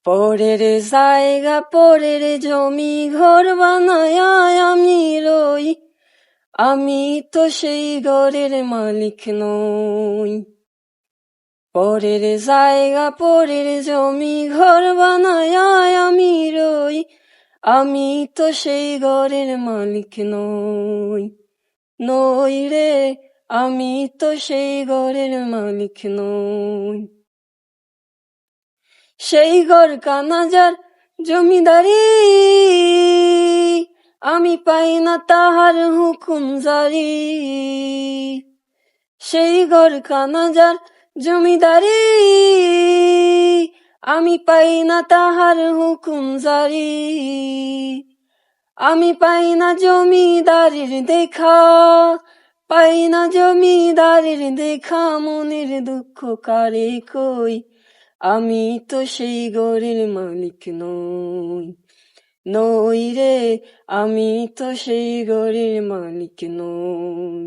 পরের জায়গা পরের জমি ঘর বানায় আমি রই, আমি তো সেই ঘরের মালিক নই। পরের জায়গা পরের জমি ঘর বানায় আমি রই, আমি তো সেই ঘরের মালিক নই। নই রে, আমি তো সেই ঘরের মালিক নই। সেই ঘর কানাজার জমিদারি, আমি পাই না তাহার হুকুম জারি। সেই ঘর কানাজার জমিদারি, আমি পাই না তাহার হুকুম জারি। আমি পাই না জমিদারির দেখা, পাই না জমিদারির দেখা, মনের দুঃখ কারে কই, আমি তো সেই ঘরের মালিক নই। নই রে, আমি তো সেই ঘরের মালিক নই।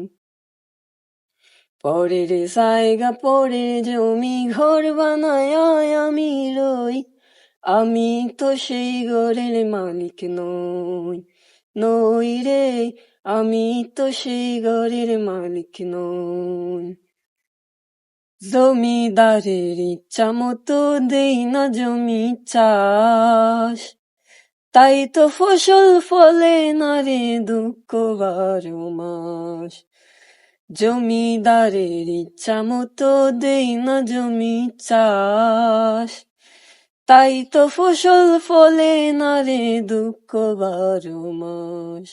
পরের জায়গা পরের জমি ঘর বানায় আমি রই, আমি তো সেই ঘরের মালিক নই। নই রে, আমি তো সেই ঘরের মালিক নই। জমিদারের ইচ্ছা মতো দেই না জমি চাষ, তাই তো ফসল ফলে না রে দুঃখ 12 মাস। জমিদারের ইচ্ছা মতো দেই না জমি চাষ, তাই তো ফসল ফলে না রে দুঃখ 12 মাস।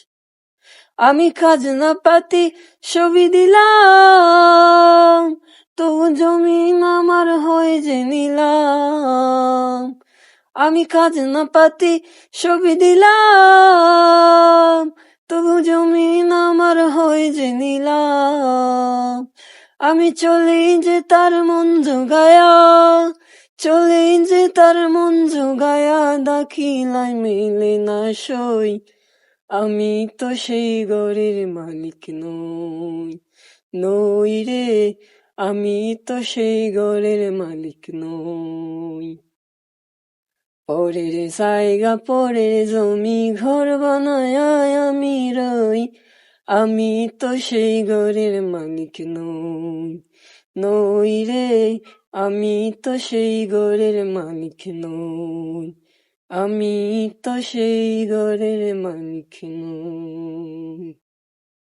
আমি খাজনা পাতি সবই দিলাম, তবু জমিন আমার হয় যে নিলাম। আমি খাজনা পাতি সবই দিলাম, তবু জমিন আমার হয় যে নিলাম। আমি চলি যে তার মন জোগায়া, চলি যে তার মন জোগায়া, দাখিলাই মেলে না সই, আমি তো সেই ঘরের মালিক নই। নই রে, আমি তো সেই ঘরের মালিক নই। পরের জায়গা পরের জমি ঘর বানায় আমি রই, আমি তো সেই ঘরের মালিক নই। নই রে, আমি তো সেই ঘরের মালিক নই। আমি তো সেই ঘরের মালিক নই।